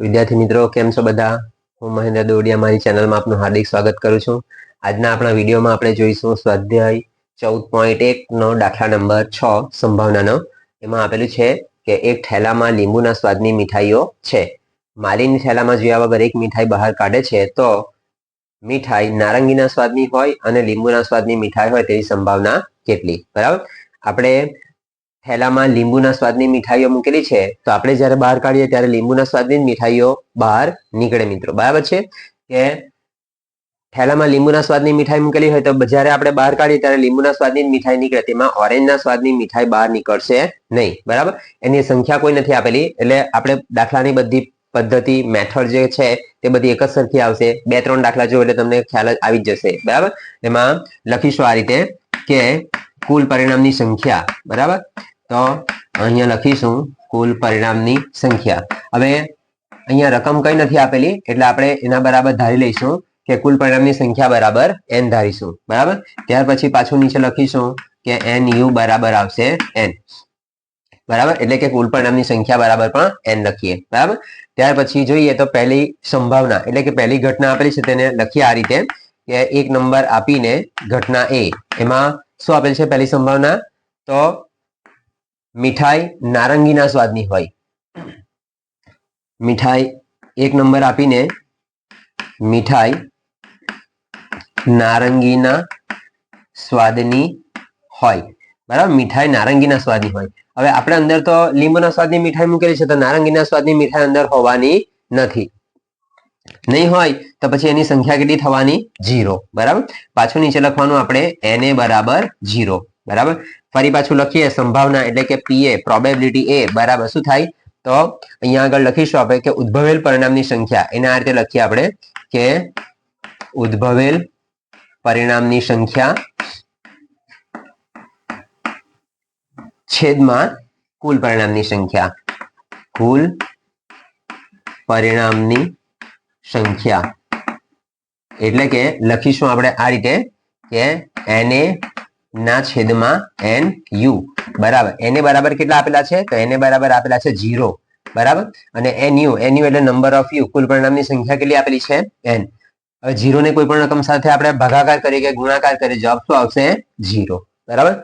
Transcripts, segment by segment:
વિદ્યાર્થી મિત્રો કેમ છો બધા? હું મહેન્દ્ર દોડિયા મારી ચેનલમાં આપનું હાર્દિક સ્વાગત કરું છું. આજના આપણા વિડીયોમાં આપણે જોઈશું સ્વાધ્યાય 14.1 નો દાખલા નંબર 6 સંભાવનાનો. એમાં આપેલું છે કે એક થેલામાં લીંબુના સ્વાદની મીઠાઈઓ છે. માલીની થેલામાં જોયા વગર એક મીઠાઈ બહાર કાઢે છે તો મીઠાઈ નારંગીના સ્વાદની હોય અને લીંબુના સ્વાદની મીઠાઈ હોય તેની સંભાવના કેટલી? બરાબર. આપણે થેલામાં લીંબુના સ્વાદની મીઠાઈઓ મૂકેલી છે તો આપણે જ્યારે બહાર કાઢીએ ત્યારે લીંબુના સ્વાદની મીઠાઈઓ બહાર નીકળે મિત્રો. બરાબર છે કે થેલામાં લીંબુના સ્વાદની મીઠાઈ મૂકેલી હોય તો જ્યારે આપણે બહાર કાઢીએ ત્યારે લીંબુના સ્વાદની મીઠાઈ નીકળે, તેમાં ઓરેન્જના સ્વાદની મીઠાઈ બહાર નીકળશે નહીં. બરાબર. એની સંખ્યા કોઈ નથી આપેલી એટલે આપણે દાખલાની બધી પદ્ધતિ મેથડ જે છે તે બધી એક જ સરખી આવશે. 2-3 દાખલા જો એટલે તમને ખ્યાલ આવી જ જશે. બરાબર. એમાં લખીશું આ રીતે કે કુલ પરિણામની સંખ્યા. બરાબર. તો અહીંયા લખીશું કુલ પરિણામની સંખ્યા. હવે અહીંયા રકમ કઈ નથી આપેલી એટલે આપણે એના બરાબર ધારી લઈશું કે કુલ પરિણામની સંખ્યા બરાબર n ધારીશું. બરાબર. ત્યાર પછી પાછું નીચે લખીશું કે nu બરાબર આવશે n. બરાબર. એટલે કે કુલ પરિણામની સંખ્યા બરાબર પણ n લખીએ. બરાબર. ત્યાર પછી જોઈએ તો પહેલી સંભાવના એટલે કે પહેલી ઘટના આપેલી છે તેને લખીએ આ રીતે કે એક નંબર આપીને ઘટના a એમાં શું આપેલ છે? પહેલી સંભાવના તો મીઠાઈ નારંગીના સ્વાદની હોય. મીઠાઈ એક નંબર આપીને મીઠાઈ નારંગીના સ્વાદની હોય. બરાબર. મીઠાઈ નારંગીના સ્વાદની હોય. હવે આપણે અંદર તો લીંબુના સ્વાદની મીઠાઈ મૂકેલી છે તો નારંગીના સ્વાદની મીઠાઈ અંદર હોવાની નથી. નહીં હોય તો પછી એની સંખ્યા કેટલી થવાની? 0. બરાબર. પાછું નીચે લખવાનું આપણે na બરાબર 0. બરાબર. ફરી પાછું લખીએ સંભાવના એટલે કે pa પ્રોબેબિલિટી a બરાબર શું થાય? તો અહીંયા આગળ લખીશું આપણે કે ઉદ્ભવેલ પરિણામની સંખ્યા. એના આ રીતે લખીએ આપણે કે ઉદ્ભવેલ પરિણામની સંખ્યા છેદમાં કુલ પરિણામની સંખ્યા. કુલ પરિણામની સંખ્યા એટલે કે લખીશું આપણે આ રીતે કે na ના છેદમાં nu. બરાબર. na બરાબર કેટલા આપેલા છે? તો na બરાબર આપેલા છે 0. બરાબર. અને nu એટલે નંબર ઓફ યુ, કુલ પરિણામની સંખ્યા કેટલી આપેલી છે? n. હવે 0 ને કોઈ પણ રકમ સાથે આપણે ભાગાકાર કરીએ કે ગુણાકાર કરીએ જવાબ શું આવશે? 0. બરાબર.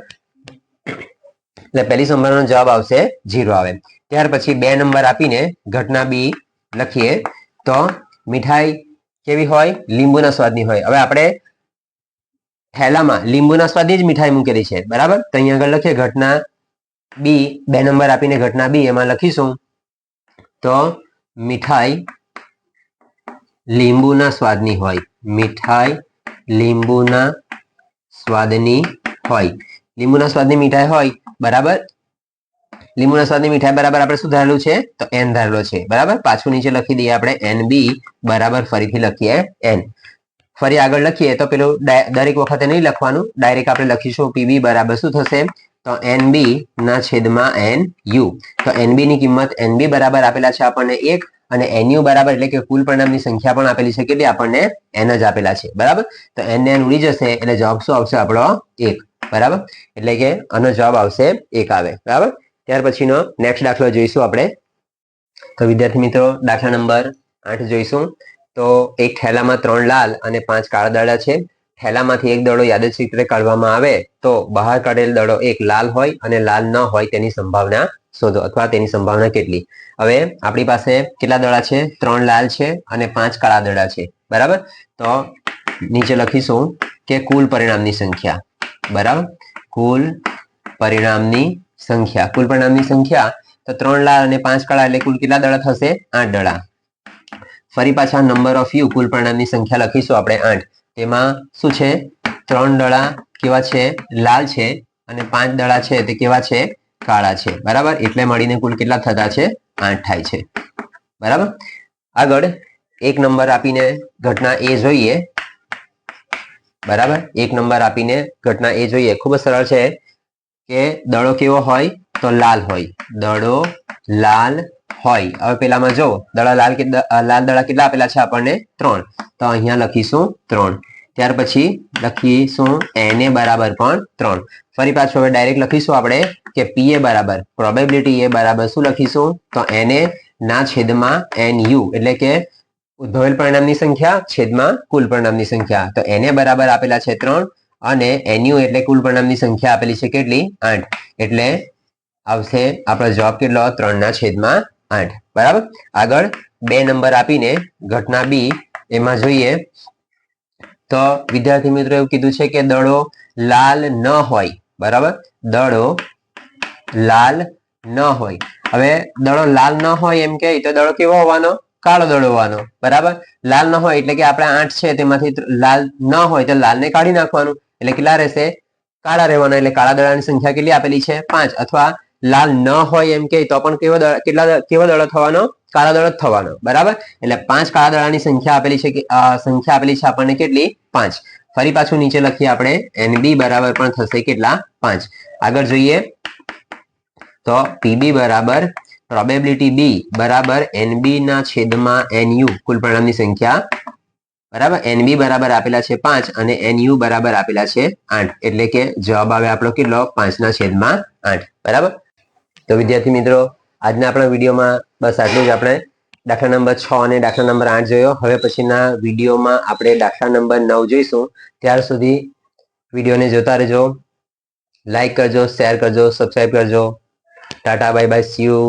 એટલે પહેલી સંભાવનાનો જવાબ આવશે 0 આવે. ત્યાર પછી 2 નંબર આપીને ઘટના b લખીએ તો મીઠાઈ કેવી હોય? લીંબુના સ્વાદની હોય. હવે આપણે થેલામાં લીંબુના સ્વાદની જ મીઠાઈ મૂકેલી છે. બરાબર. તો અહીંયા આગળ લખીએ ઘટના b 2 નંબર આપીને ઘટના b એમાં લખીશું તો મીઠાઈ લીંબુના સ્વાદની હોય. મીઠાઈ લીંબુના સ્વાદની હોય. લીંબુના સ્વાદની મીઠાઈ હોય. બરાબર. લીંબુના સ્વાદની મીઠાઈ બરાબર આપણે શું ધારેલું છે? તો n ધારેલો છે. બરાબર. પાછું નીચે લખી દઈએ આપણે nb બરાબર ફરીથી લખીએ n. ફરી આગળ લખીએ તો પેલું દરેક વખતે નહીં લખવાનું, ડાયરેક્ટ આપણે લખીશું pb બરાબર શું થશે? તો nb ના છેદમાં nu. તો nb ની કિંમત nb બરાબર આપેલા છે આપણને 1 અને nu બરાબર એટલે કે કુલ પરિણામની સંખ્યા પણ આપેલી છે કેટલી? આપણને n જ આપેલા છે. બરાબર. તો n ને n ઉડી જશે એટલે જવાબ શું આવશે આપણો? 1. બરાબર. એટલે કે આનો જવાબ આવશે 1 આવે. બરાબર. ત્યાર પછીનો નેક્સ્ટ દાખલો જોઈશું આપણે. તો વિદ્યાર્થી મિત્રો દાખલા નંબર 8 જોઈશું. તો એક થેલામાં 3 લાલ અને 5 કાળા દડા છે. થેલામાંથી એક દડો યાદચ્છિક રીતે કાઢવામાં આવે તો બહાર કાઢેલ દડો એક લાલ હોય અને લાલ ન હોય તેની સંભાવના શોધો અથવા તેની સંભાવના કેટલી? હવે આપણી પાસે કેટલા દડા છે? 3 લાલ છે અને 5 કાળા દડા છે. બરાબર. તો નીચે લખીશું કે કુલ પરિણામની સંખ્યા. બરાબર. કુલ પરિણામની સંખ્યા. કુલ પરિણામની સંખ્યા તો 3 લાલ અને 5 કાળા એટલે કુલ કેટલા દડા થશે? 8 દડા. ફરી પાછા નંબર ઓફ યુ કુલ પરિણામની સંખ્યા લખીશું આપણે 8. તેમાં શું છે? 3 દડા કેવા છે? લાલ છે અને 5 દડા છે તે કેવા છે? કાળા છે. બરાબર. એટલે મળીને કુલ કેટલા થતા છે? 8 થાય છે. બરાબર. આગળ એક નંબર આપીને ઘટના a જોઈએ. બરાબર. એક નંબર આપીને ઘટના a જોઈએ. ખૂબ જ સરળ છે કે દડો કેવો હોય? તો લાલ હોય. દડો લાલ હોય. હવે પેલામાં જો દડા લાલ દડા કેટલા આપેલા છે આપણને? 3. તો અહીંયા લખીશું 3. ત્યાર પછી લખીશું na બરાબર પણ 3. ફરી પાછું હવે ડાયરેક્ટ લખીશું આપણે કે pa બરાબર પ્રોબેબિલિટી a બરાબર શું લખીશું? તો na ના છેદમાં NU એટલે કે ઉદ્ભવેલ પરિણામની સંખ્યા છેદમાં કુલ પરિણામની સંખ્યા. તો એને બરાબર આપેલા છે 3 અને NU એટલે કુલ પરિણામની સંખ્યા આપેલી છે કેટલી 8 એટલે આવશે આપણો જવાબ કેટલો 3/8. બરાબર. આગળ 2 નંબર આપીને ઘટના બી એમાં જોઈએ તો વિદ્યાર્થી મિત્રો એવું કીધું છે કે દડો લાલ ન હોય. બરાબર. દડો લાલ ન હોય. હવે દડો લાલ ન હોય એમ કે તો દડો કેવો હોવાનો કાળો દડો હોવાનો. બરાબર. લાલ ન હોય એટલે કે આપણે 8 છે તેમાંથી લાલ ન હોય તો લાલ ને કાઢી નાખવાનું એટલે કેટલા રહેશે કાળા રહેવાના. એટલે કાળા દડાની સંખ્યા કેટલી આપેલી છે 5. અથવા લાલ ન હોય એમ કે તો પણ કેવો દડો થવાનો કાળો દડો જ થવાનો. બરાબર. એટલે 5 કાળા દડાની સંખ્યા આપેલી છે આપણને કેટલી 5. ફરી પાછું નીચે લખીએ આપણે NB બરાબર પણ થશે કેટલા 5. આગળ જોઈએ તો PB બરાબર પ્રોબેબિલિટી B બરાબર NB ના છેદમાં NU કુલ પરિણામની સંખ્યા. બરાબર. NB બરાબર આપેલા છે 5 અને NU બરાબર આપેલા છે 8 એટલે કે જવાબ આવે આપણો કેટલો 5/8. બરાબર. તો વિદ્યાર્થી મિત્રો આજના આપણા વિડીયોમાં બસ આટલું જ. આપણે દાખલા નંબર 6 અને દાખલા નંબર 8 જોયો. હવે પછીના વિડીયોમાં આપણે દાખલા નંબર 9 જોઈશું. ત્યાર સુધી વિડીયોને જોતા રહેજો. લાઈક કરજો, શેર કરજો, સબસ્ક્રાઇબ કરજો. Tata bye bye, C you.